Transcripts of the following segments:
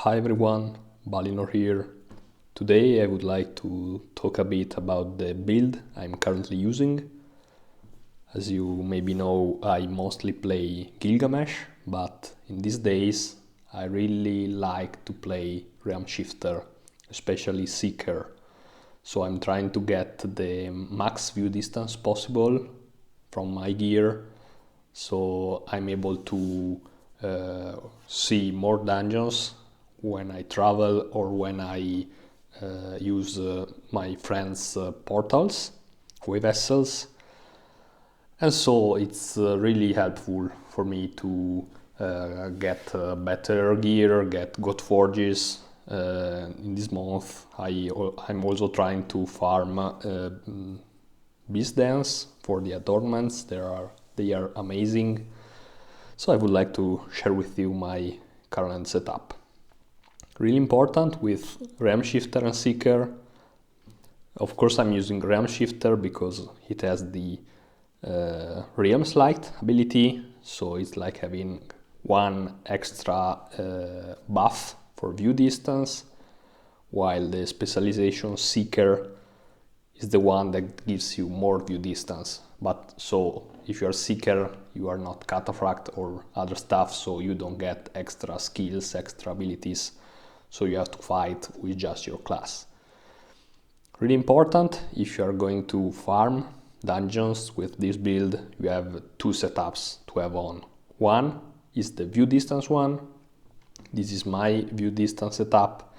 Hi everyone, Balinor here. Today I would like to talk a bit about the build I'm currently using. As you maybe know, I mostly play Gilgamesh, but in these days I really like to play Realmshifter, especially Seeker. So I'm trying to get the max view distance possible from my gear, so I'm able to see more dungeons when I travel or when I use my friends' portals with vessels. And so it's really helpful for me to get better gear, get god forges. In this month I'm also trying to farm beast dance for the adornments. They are amazing. So I would like to share with you my current setup. Really important with Realmshifter and Seeker. Of course I'm using Realmshifter because it has the Realms Light ability, so it's like having one extra buff for view distance, while the specialization Seeker is the one that gives you more view distance. But so if you are Seeker, you are not Cataphract or other stuff, so you don't get extra skills, extra abilities, so you have to fight with just your class. Really important, if you are going to farm dungeons with this build, you have two setups to have on. One is the view distance one. This is my view distance setup.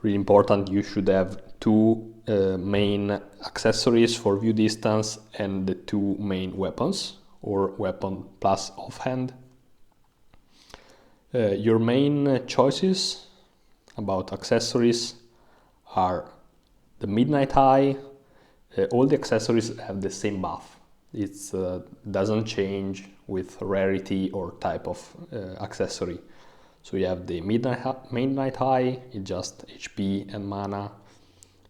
Really important, you should have two main accessories for view distance and the two main weapons, or weapon plus offhand. Your main choices about accessories are the Midnight Eye. All the accessories have the same buff. It doesn't change with rarity or type of accessory. So you have the Midnight Eye, it's just HP and mana.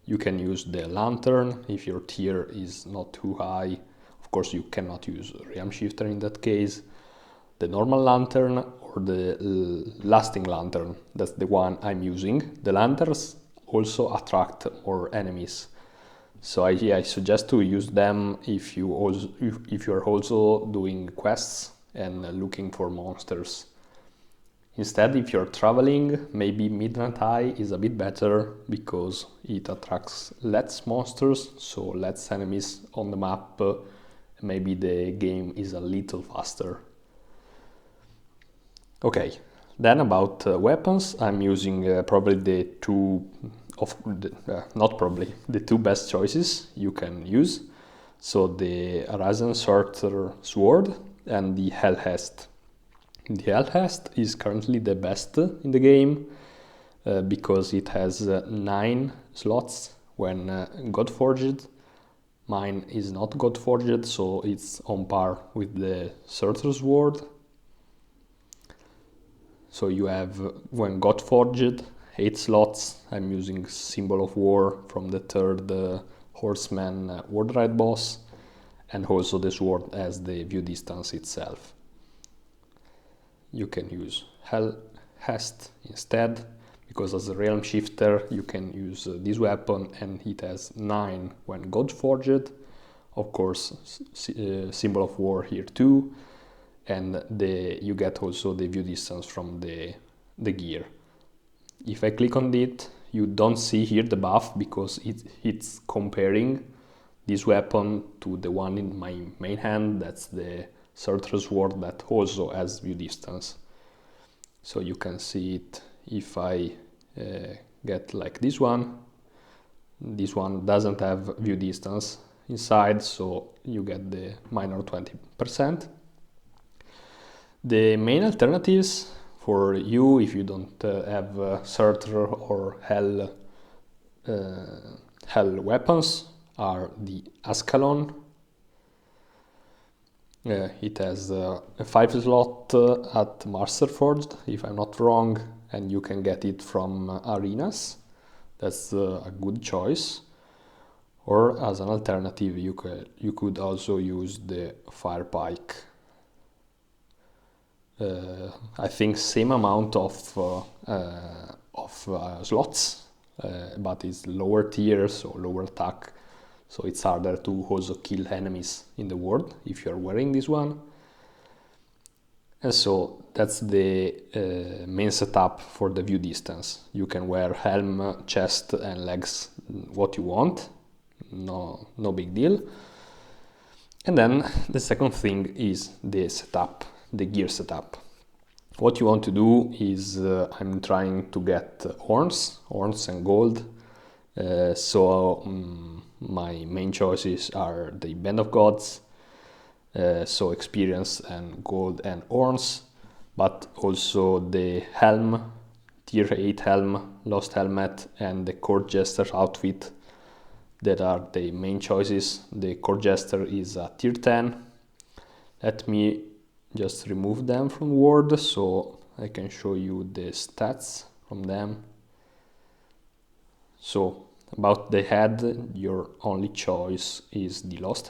You can use the Lantern if your tier is not too high. Of course you cannot use Realmshifter in that case. The normal Lantern or the Lasting Lantern, that's the one I'm using. The lanterns also attract more enemies, so I suggest to use them if you are also doing quests and looking for monsters. Instead, if you're traveling, maybe Midnight Eye is a bit better because it attracts less monsters, so less enemies on the map. Maybe the game is a little faster. Okay, then about weapons, I'm using probably the two best choices you can use. So the Arazen Sorter Sword and the Hellhest. The Hellhest is currently the best in the game because it has 9 slots when Godforged. Mine is not Godforged, so it's on par with the Sorter Sword. So you have, when Godforged, 8 slots. I'm using Symbol of War from the third Horseman Wardride boss, and also the sword as the view distance itself. You can use Hellhest instead, because as a Realmshifter you can use this weapon and it has 9 when Godforged. Of course, Symbol of War here too, and you get also the view distance from the gear. If I click on it, you don't see here the buff because it's comparing this weapon to the one in my main hand. That's the Surtur Sword that also has view distance. So you can see it if I get like this one. This one doesn't have view distance inside, so you get the minor 20%. The main alternatives for you, if you don't have Surtur or Hell weapons, are the Ascalon. It has a 5 slot at Masterforged, if I'm not wrong, and you can get it from arenas. That's a good choice. Or as an alternative, you could also use the Fire Pike. I think same amount of slots, but it's lower tier, so lower attack, so it's harder to also kill enemies in the world if you're wearing this one. And so that's the main setup for the view distance. You can wear helm, chest and legs, what you want, no big deal. And then the second thing is the setup, the gear setup. What you want to do is, I'm trying to get horns and gold. My main choices are the Band of Gods, so experience and gold and horns, but also the helm, tier 8 helm, lost helmet, and the court jester outfit. That are the main choices. The court jester is a tier 10. Let me just remove them from Word so I can show you the stats from them. So about the head, your only choice is the lost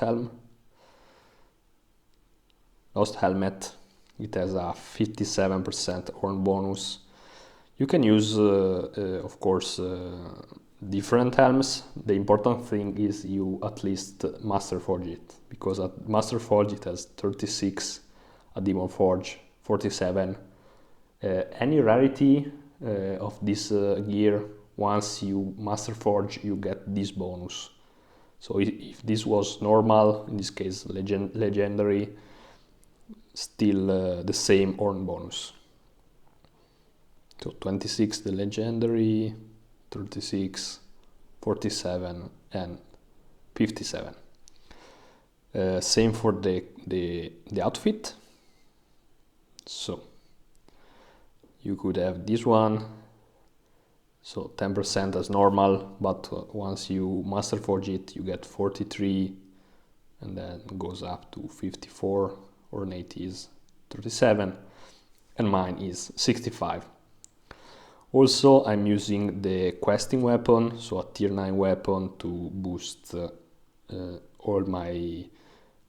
helmet. It has a 57% horn bonus. You can use, of course, different helms. The important thing is you at least master forge it, because at master forge it has 36, at demon forge 47. Any rarity of this gear, once you master forge, you get this bonus. So if this was normal, in this case legendary, still the same horn bonus. So 26 the legendary, 36, 47 and 57. Same for the outfit. So you could have this one, so 10% as normal, but once you master forge it, you get 43, and then goes up to 54, or Nate is 37, and mine is 65. Also, I'm using the questing weapon, so a tier 9 weapon, to boost all my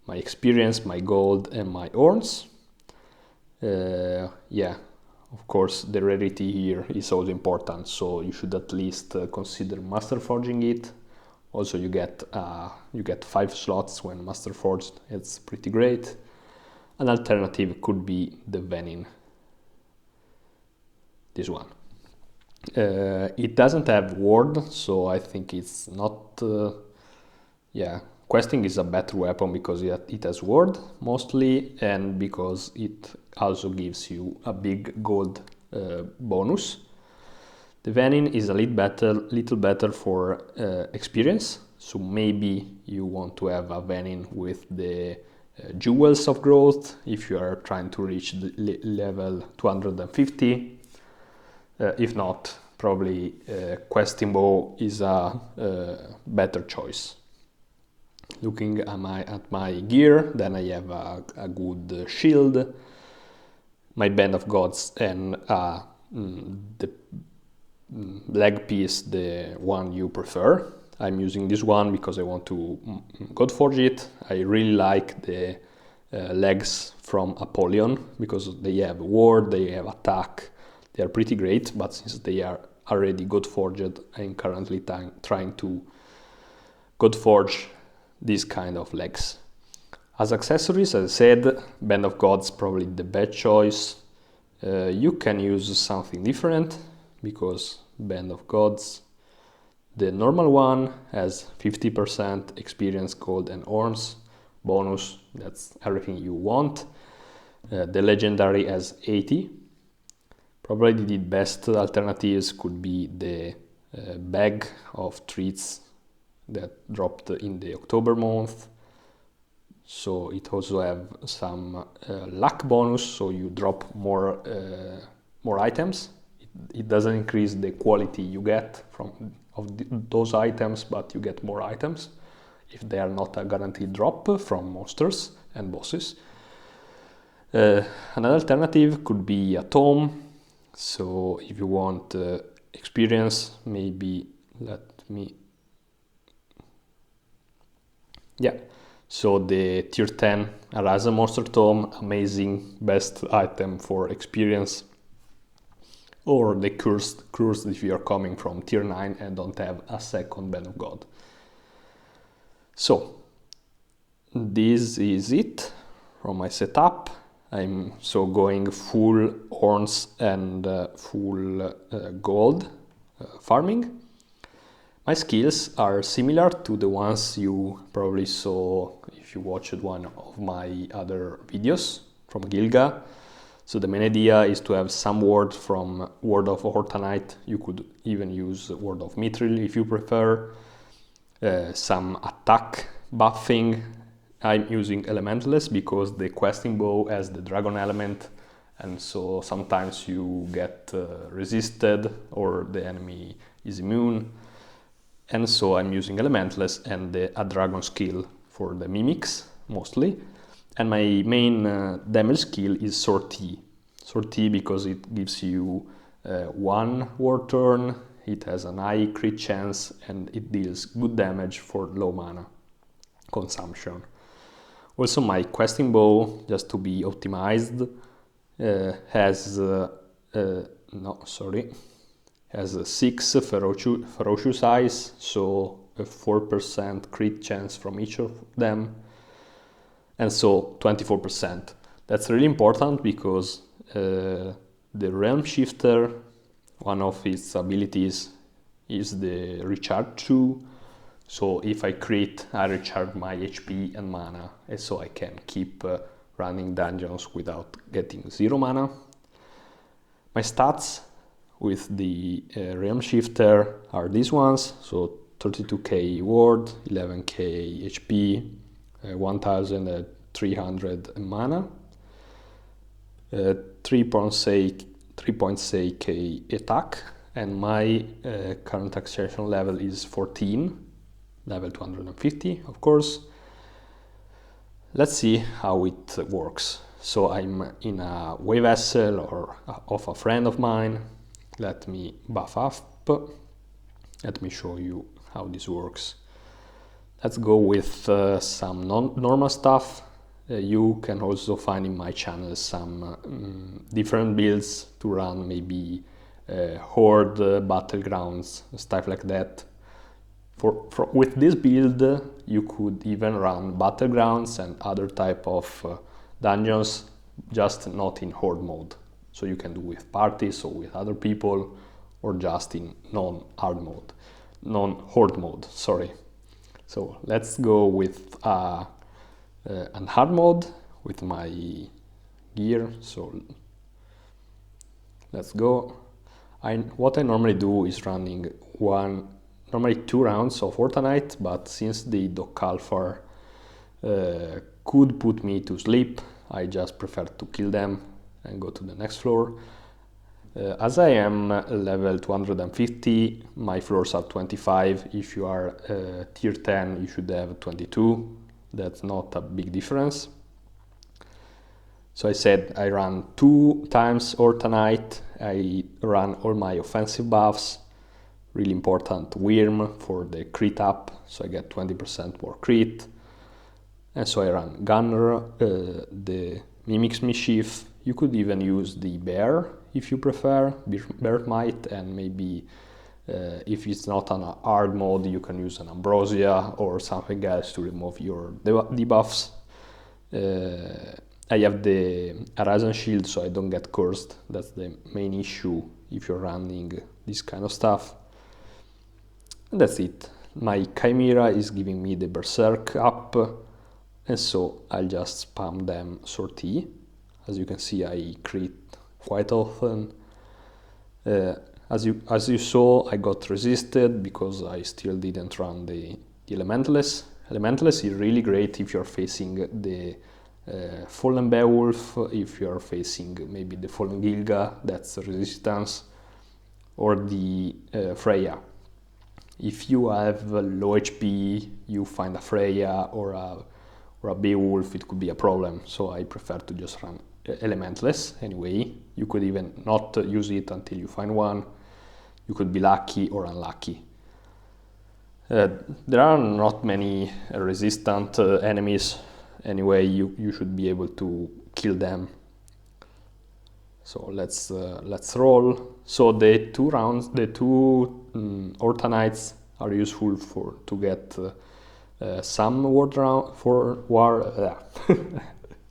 experience, my gold and my horns. Yeah, of course the rarity here is also important, so you should at least consider master forging it. Also you get 5 slots when master forged. It's pretty great. An alternative could be the Venin, this one. It doesn't have ward, so I think it's not... questing is a better weapon because it has ward mostly, and because it also gives you a big gold bonus. The Venin is a little better for experience, so maybe you want to have a Venin with the jewels of growth if you are trying to reach the level 250. If not, probably questing bow is a better choice. Looking at my gear, then I have a good shield, my Band of Gods, and the leg piece, the one you prefer. I'm using this one because I want to God forge it. I really like the legs from Apollyon because they have ward, they have attack. They are pretty great, but since they are already God forged, I'm currently trying to God forge these kind of legs. As accessories, as I said, Band of Gods probably the best choice. You can use something different because Band of Gods, the normal one has 50% experience, gold and horns bonus. That's everything you want. The legendary has 80. Probably the best alternatives could be the bag of treats that dropped in the October month. So it also have some luck bonus, so you drop more items. It doesn't increase the quality you get of those items, but you get more items if they are not a guaranteed drop from monsters and bosses. Another alternative could be a tome. So if you want experience, maybe So the tier 10 Horizon Monster Tome, amazing, best item for experience. Or the cursed if you are coming from tier 9 and don't have a second Band of God. So this is it from my setup. I'm so going full horns and full gold farming. My skills are similar to the ones you probably saw if you watched one of my other videos from Gilga. So the main idea is to have some word from Word of Ortanite. You could even use Word of Mithril if you prefer. Some attack buffing. I'm using Elementless because the questing bow has the dragon element, and so sometimes you get resisted or the enemy is immune. And so I'm using Elementless and a dragon skill for the mimics mostly. And my main damage skill is Sortie. Sortie because it gives you 1 war turn, it has an high crit chance, and it deals good damage for low mana consumption. Also my questing bow, just to be optimized, has a 6 ferocious eyes, so a 4% crit chance from each of them, and so 24%. That's really important because the Realmshifter, one of its abilities is the recharge 2. So if I crit, I recharge my HP and mana, and so I can keep running dungeons without getting 0 mana. My stats with the Realmshifter are these ones, so 32k ward, 11k HP, 1300 mana, 3.6k attack, and my current acceleration level is 14, level 250 of course. Let's see how it works. So I'm in a way vessel or of a friend of mine. Let me buff up. Let me show you how this works. Let's go with some normal stuff. You can also find in my channel some different builds to run, maybe Horde, Battlegrounds, stuff like that. With this build, you could even run Battlegrounds and other type of dungeons, just not in Horde mode. So you can do with parties or with other people, or just in non-horde mode, sorry. So let's go with an hard mode with my gear. So let's go. What I normally do is running normally 2 rounds of Ortanite, but since the Docalfar could put me to sleep, I just prefer to kill them and go to the next floor. As I am level 250, my floors are 25. If you are tier 10, you should have 22. That's not a big difference. So I said I run 2 times Ortanite. I run all my offensive buffs. Really important Wyrm for the crit up, so I get 20% more crit. And so I run Gunner, the Mimic's Mischief. You could even use the Bear if you prefer, Bear Might, and maybe if it's not on a hard mode, you can use an Ambrosia or something else to remove your debuffs. I have the Horizon Shield, so I don't get cursed. That's the main issue if you're running this kind of stuff. And that's it. My Chimera is giving me the Berserk up, and so I'll just spam them Sortie. As you can see, I crit quite often. As you saw, I got resisted because I still didn't run the Elementless. Elementless is really great if you're facing the Fallen Beowulf, if you're facing maybe the Fallen Gilga, that's resistance, or the Freya. If you have low HP, you find a Freya or a Beowulf, it could be a problem. So I prefer to just run Elementless anyway. You could even not use it until you find one. You could be lucky or unlucky. There are not many resistant enemies. Anyway, you should be able to kill them. So let's roll. So the two rounds, the two Ortanites are useful to get some ward round for war.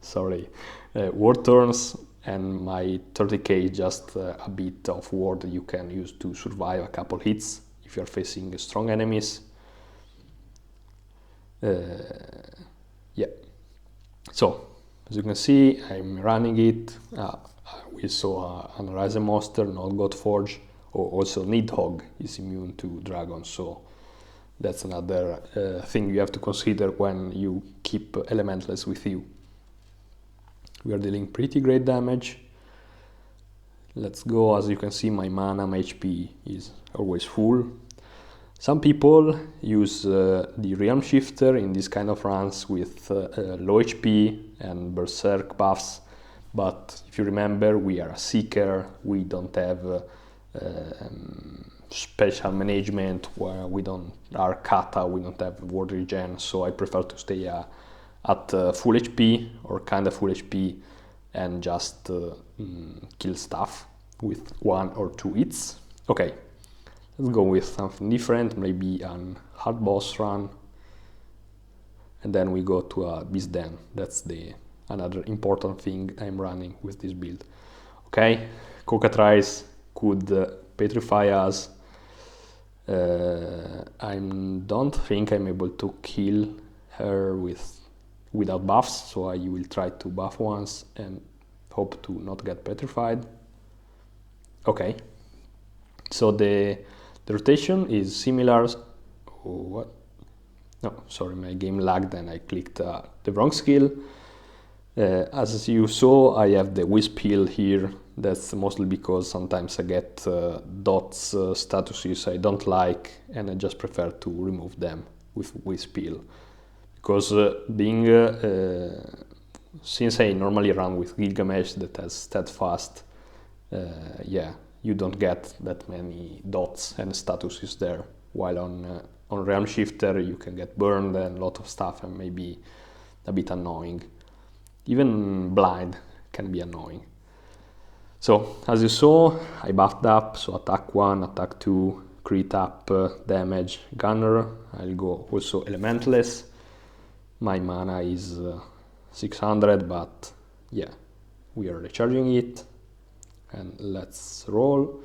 Sorry, war turns, and my 30k is just a bit of ward you can use to survive a couple hits if you're facing strong enemies. Yeah. So as you can see, I'm running it. We saw an Horizon monster, not Godforge. Also Nidhogg is immune to dragons, so that's another thing you have to consider when you keep Elementals with you. We are dealing pretty great damage. Let's go. As you can see, my mana, my HP is always full. Some people use the Realmshifter in this kind of runs with low HP and Berserk buffs, but if you remember, we are a Seeker, we don't have special management, where we don't are kata, we don't have ward regen, so I prefer to stay at full HP or kind of full HP and just kill stuff with 1 or 2 hits. Okay, let's go with something different, maybe an hard boss run, and then we go to a Beast Den. That's another important thing I'm running with this build. Okay, Cockatrice could petrify us. I don't think I'm able to kill her without buffs, so I will try to buff once and hope to not get petrified. Okay, so the rotation is similar. Oh, what? No, sorry, my game lagged and I clicked the wrong skill. As you saw, I have the Wisp heal here. That's mostly because sometimes I get dots statuses I don't like, and I just prefer to remove them with Wisp heal. Because since I normally run with Gilgamesh that has Steadfast, yeah, you don't get that many dots and statuses there. While on Realmshifter you can get burned and a lot of stuff, and maybe a bit annoying. Even blind can be annoying. So, as you saw, I buffed up, so attack 1, attack 2, crit up, damage, gunner. I'll go also elementless. My mana is 600, but yeah, we are recharging it. And let's roll.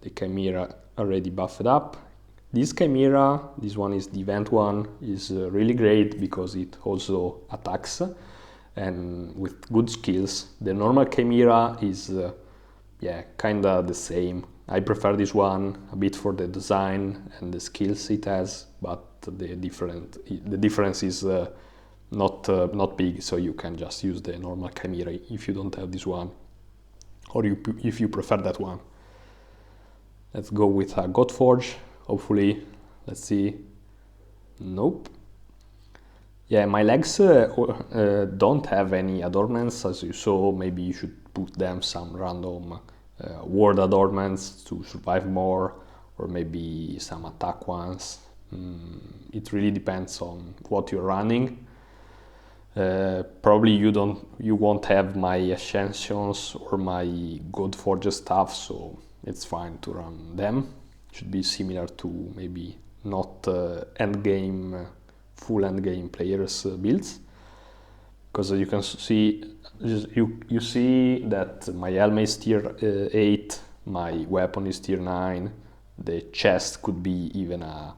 The Chimera already buffed up. This Chimera, this one is the event one, is really great because it also attacks and with good skills. The normal Chimera is yeah, kinda the same. I prefer this one a bit for the design and the skills it has, but the difference is not big, so you can just use the normal Chimera if you don't have this one, or if you prefer that one. Let's go with a Godforge, hopefully. Let's see. Nope. Yeah, my legs don't have any adornments, as you saw. Maybe you should put them some random ward adornments to survive more, or maybe some attack ones. It really depends on what you're running. Probably you won't have my Ascensions or my Godforge stuff, so it's fine to run them. Should be similar to maybe not full endgame players builds, because you can see you see that my helmet is tier 8, my weapon is tier 9, the chest could be even a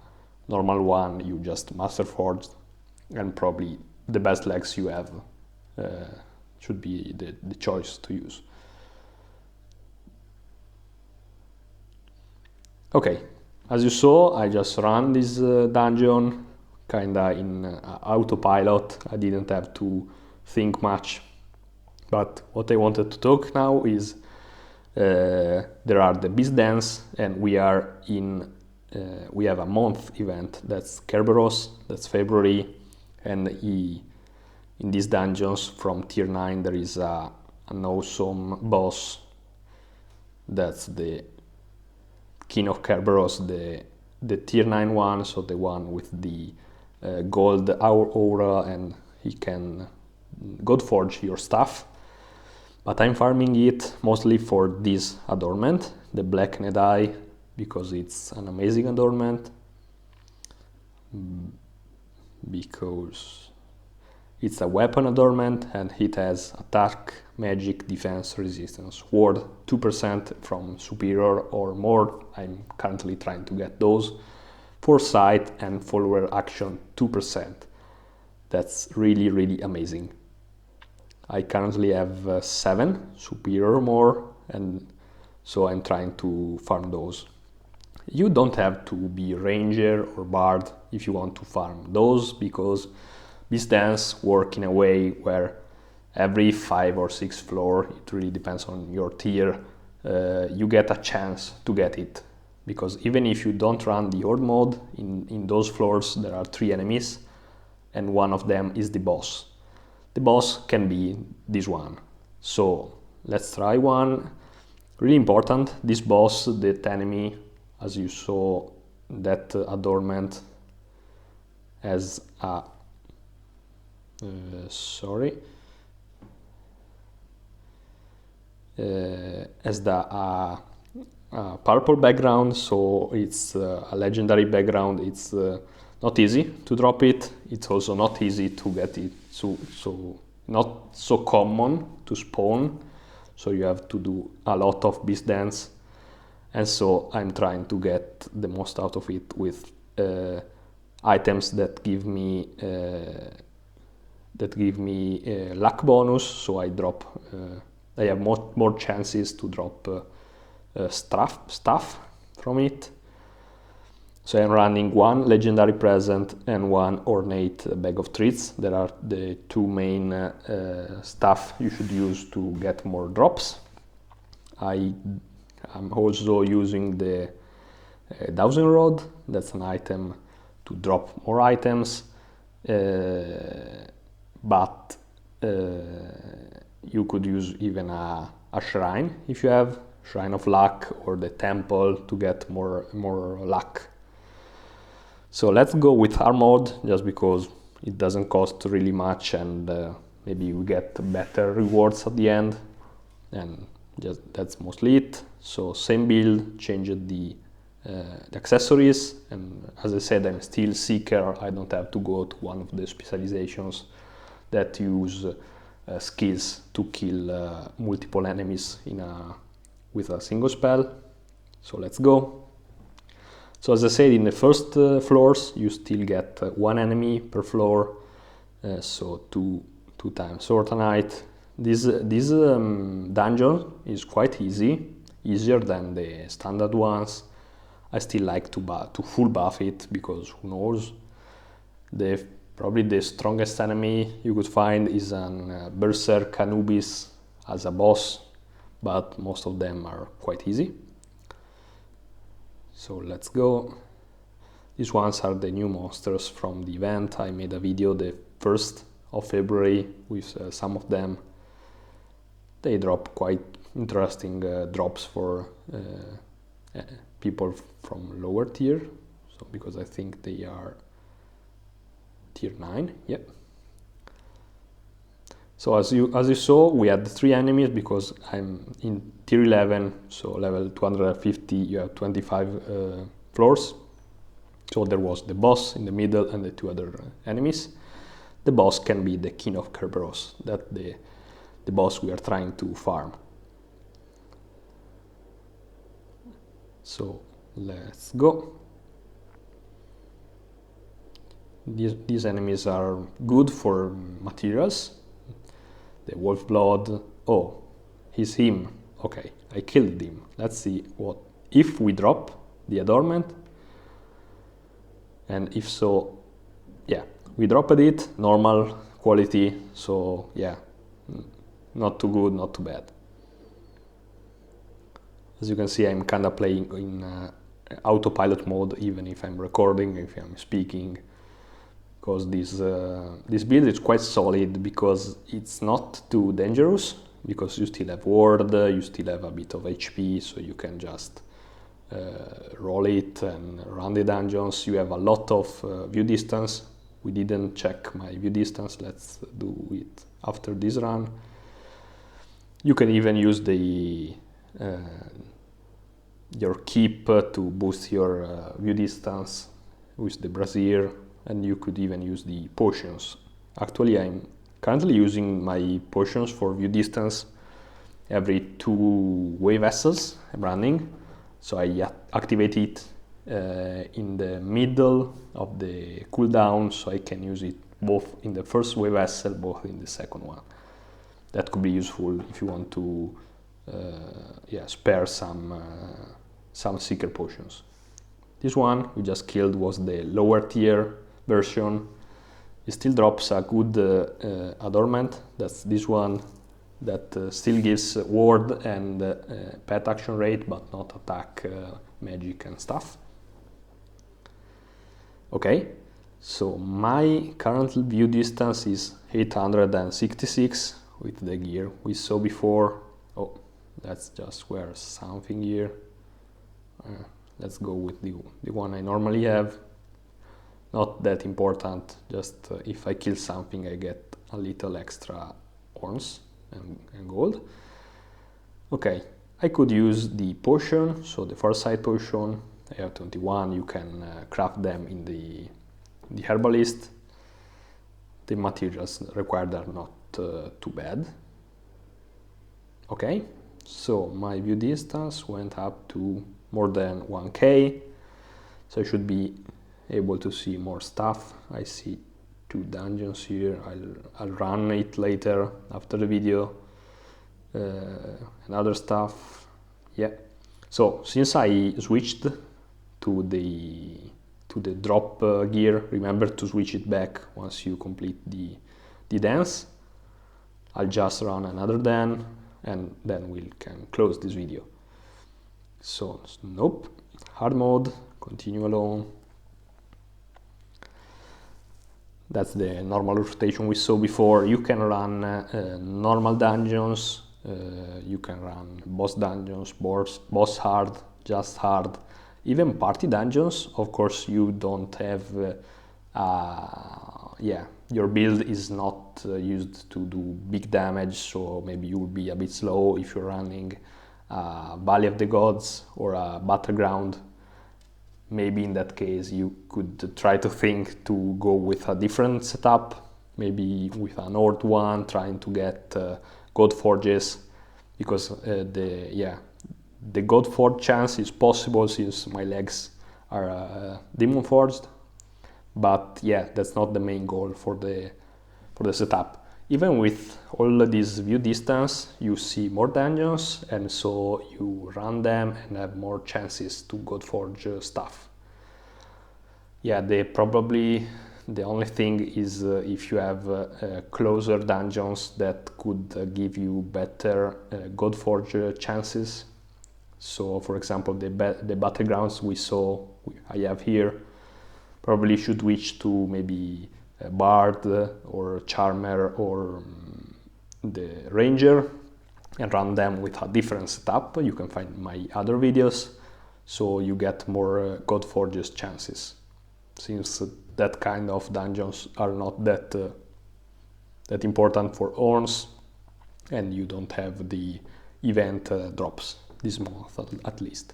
normal one you just master forged, and probably the best legs you have should be the choice to use. Okay, as you saw, I just ran this dungeon kinda in autopilot. I didn't have to think much. But what I wanted to talk now is there are the Beast Dens, and we have a month event. That's Kerberos, that's February, and in these dungeons from tier 9 there is an awesome boss. That's the Kin of Kerberos, the the tier 9 one, so the one with the gold aura, and he can God forge your stuff. But I'm farming it mostly for this adornment, the blackened eye, because it's an amazing adornment, because it's a weapon adornment and it has attack, magic, defense, resistance, ward 2% from superior or more. I'm currently trying to get those. Foresight and follower action 2%. That's really, really amazing. I currently have 7 superior or more, and so I'm trying to farm those. You don't have to be ranger or bard if you want to farm those, because Beast Dance work in a way where every 5 or 6 floor, it really depends on your tier, you get a chance to get it. Because even if you don't run the horde mode, in those floors there are 3 enemies, and one of them is the boss. The boss can be this one. So let's try one. Really important, this boss, that enemy, as you saw, that adornment has a has the purple background, so it's a legendary background. It's not easy to drop it. It's also not easy to get it, so not so common to spawn, so you have to do a lot of Beast Dance, and so I'm trying to get the most out of it with items that give me luck bonus, so I drop I have more chances to drop stuff from it. So I'm running 1 legendary present and 1 ornate bag of treats. There are the 2 main stuff you should use to get more drops. I'm also using the dowsing rod. That's an item to drop more items, but you could use even a shrine if you have Shrine of Luck or the temple to get more luck. So let's go with hard mode, just because it doesn't cost really much, and maybe we get better rewards at the end, and just that's mostly it. So same build, changed the accessories, and as I said, I'm still Seeker. I don't have to go to one of the specializations that use skills to kill multiple enemies with a single spell. So let's go. So as I said, in the first floors you still get 1 enemy per floor, so 2 times Sword and Knight. This dungeon is quite easier than the standard ones. I still like to full buff it, because who knows, probably the strongest enemy you could find is an Berserk Anubis as a boss, but most of them are quite easy. So let's go. These ones are the new monsters from the event. I made a video the 1st of February with some of them. They drop quite interesting drops for people from lower tier, so because I think they are tier 9, yep. So as you saw, we had 3 enemies, because I'm in tier 11, so level 250, you have 25 floors. So there was the boss in the middle and the 2 other enemies. The boss can be the Kin of Kerberos, that's the boss we are trying to farm. So let's go. These enemies are good for materials. The wolf blood. Oh, he's him. Okay, I killed him. Let's see what if we drop the adornment. And if so, yeah, we dropped it. Normal quality. So yeah, not too good, not too bad. As you can see, I'm kinda playing in autopilot mode, even if I'm recording, if I'm speaking. Because this build is quite solid, because it's not too dangerous, because you still have ward, you still have a bit of HP, so you can just roll it and run the dungeons. You have a lot of view distance. We didn't check my view distance. Let's do it after this run. You can even use the your keep to boost your view distance with the brazier, and you could even use the potions. Actually, I'm currently using my potions for view distance every 2 wave vessels I'm running, so I activate it in the middle of the cooldown, so I can use it both in the first wave vessel, both in the second one. That could be useful if you want to spare some Seeker potions. This one we just killed was the lower tier version. It still drops a good adornment. That's this one that still gives ward and pet action rate, but not attack, magic and stuff. Okay, so my current view distance is 866 with the gear we saw before. Oh, let's just wear something here. Let's go with the one I normally have. Not that important, just if I kill something I get a little extra orns and gold. Okay, I could use the potion, so the foresight potion. I have 21, you can craft them in the herbalist. The materials required are not too bad. Okay, so my view distance went up to more than 1k, so I should be able to see more stuff. I see 2 dungeons here. I'll run it later after the video, and other stuff. Yeah, so since I switched to the drop gear, remember to switch it back once you complete the dance. I'll just run another dance and then we can close this video. So nope, hard mode, continue alone. That's the normal rotation we saw before. You can run normal dungeons, you can run boss dungeons, boss hard, just hard, even party dungeons. Of course, you don't have, your build is not used to do big damage, so maybe you will be a bit slow if you're running Valley of the Gods or a Battleground. Maybe in that case you could try to think to go with a different setup, maybe with an Horde one, trying to get God Forges, because the God Forge chance is possible since my legs are Demon Forged, but yeah, that's not the main goal for the setup. Even with all these view distance, you see more dungeons, and so you run them and have more chances to God Forge stuff. Yeah, probably the only thing is if you have closer dungeons that could give you better God Forge chances. So, for example, the battlegrounds I have here, probably should switch to maybe Bard or Charmer or the Ranger and run them with a different setup. You can find my other videos, so you get more God Forges chances, since that kind of dungeons are not that important for Orns, and you don't have the event drops this month at least.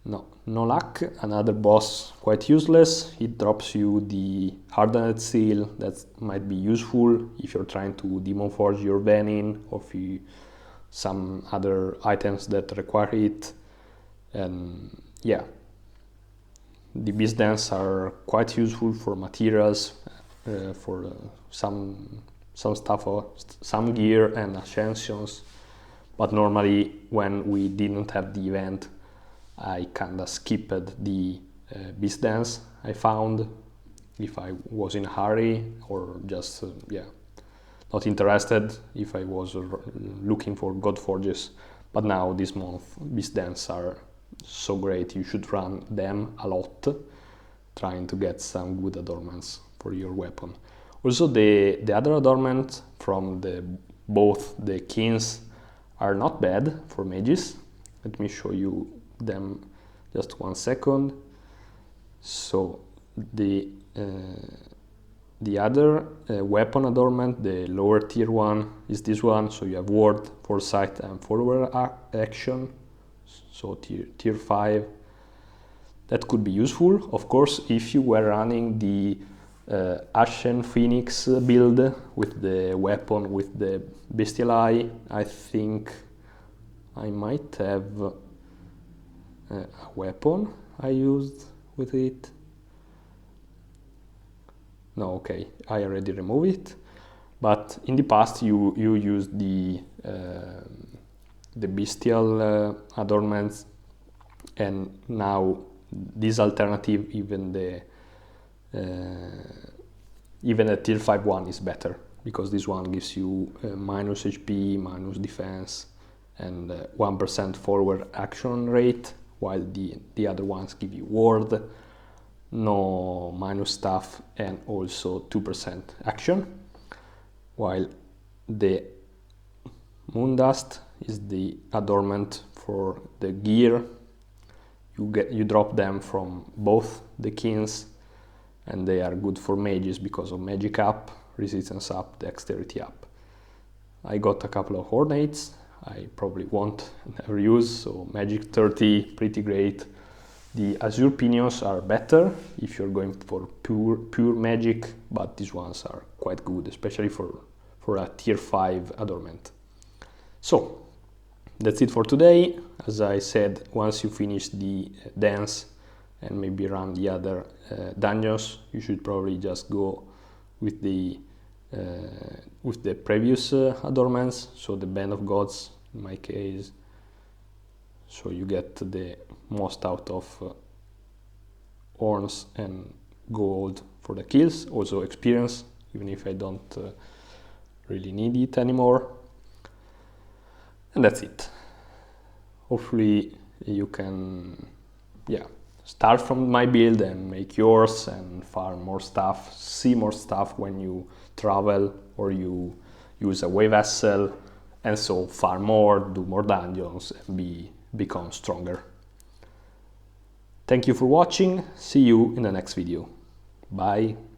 No luck, another boss quite useless. It drops you the hardened seal. That might be useful if you're trying to demon forge your venin or some other items that require it. And yeah, the beast dance are quite useful for materials, for some stuff, some gear and ascensions. But normally when we didn't have the event, I kinda skipped the beast dance. I found if I was in a hurry or just not interested, if I was looking for God Forges. But now this month beast dance are so great, you should run them a lot, trying to get some good adornments for your weapon. Also the other adornment from both the kins are not bad for mages. Let me show you them just 1 second. So the other weapon adornment, the lower tier one, is this one. So you have ward, foresight, and follower action. So tier 5. That could be useful, of course, if you were running the Ashen Phoenix build with the weapon with the bestial eye. I think I might have a weapon I used with it. No, okay, I already removed it. But in the past, you used the bestial adornments, and now this alternative, even the tier 5 one is better, because this one gives you minus HP, minus defense, and 1% forward action rate, while the other ones give you ward, no minus stuff, and also 2% action, while the Moondust is the adornment for the gear. You drop them from both the kins, and they are good for mages because of magic up, resistance up, dexterity up. I got a couple of ornates I probably won't never use, so magic 30, pretty great. The azure pinions are better if you're going for pure magic, but these ones are quite good, especially for a tier 5 adornment. So that's it for today. As I said, once you finish the dance and maybe run the other dungeons, you should probably just go with the previous adornments, so the Band of Gods in my case, so you get the most out of horns and gold for the kills, also experience, even if I don't really need it anymore. And that's it. Hopefully you can start from my build and make yours and farm more stuff, see more stuff when you travel or you use a way vessel, and so farm more, do more dungeons, and become stronger. Thank you for watching, see you in the next video. Bye!